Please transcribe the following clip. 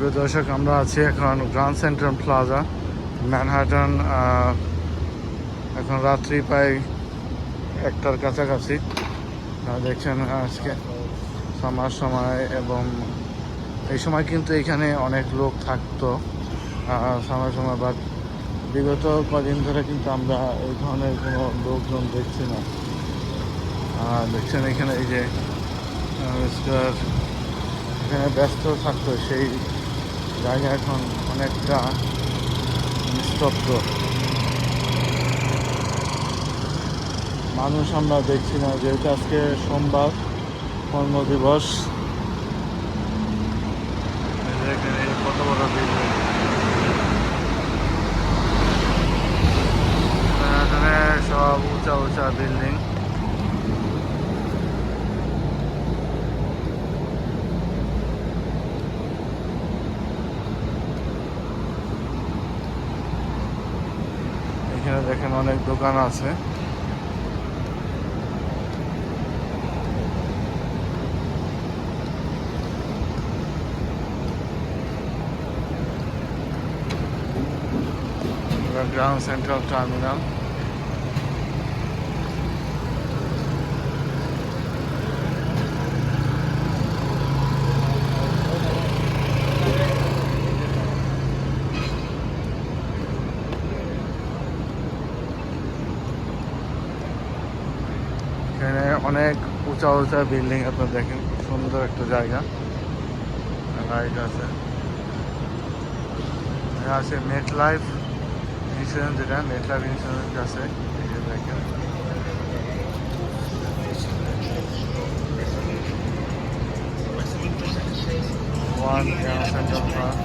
প্রিয় দর্শক, আমরা আছি এখন গ্র্যান্ড সেন্ট্রাল প্লাজা ম্যানহাটন। এখন রাত্রি প্রায় 1টার কাছাকাছি। দেখছেন আজকে সামার সময়, এবং এই সময় কিন্তু এখানে অনেক লোক থাকতো সামার সময়, বাট বিগত কদিন ধরে কিন্তু আমরা এই ধরনের কোনো লোকজন দেখছি না। দেখছেন এখানে এই যে এখানে ব্যস্ত থাকতো সেই জায়গা এখন অনেকটা নিস্তব্ধ, মানুষ আমরা দেখছি না, যেহেতু আজকে সোমবার কর্মদিবস। এখানে কত বড় বিল্ডিং, এখানে সব উঁচা উঁচা বিল্ডিং। এখানে দেখেন অনেক দোকান আছে। Ground central terminal. এখানে অনেক উঁচা উঁচা বিল্ডিং আপনার দেখেন, সুন্দর একটা জায়গা। লাইট আছে, আছে মেট লাইফ ইন্স্যুরেন্স, যেটা মেট লাইফ ইন্স্যুরেন্স আছে। এই যে দেখেন ওয়ান সেন্ট্রাল পার্ক।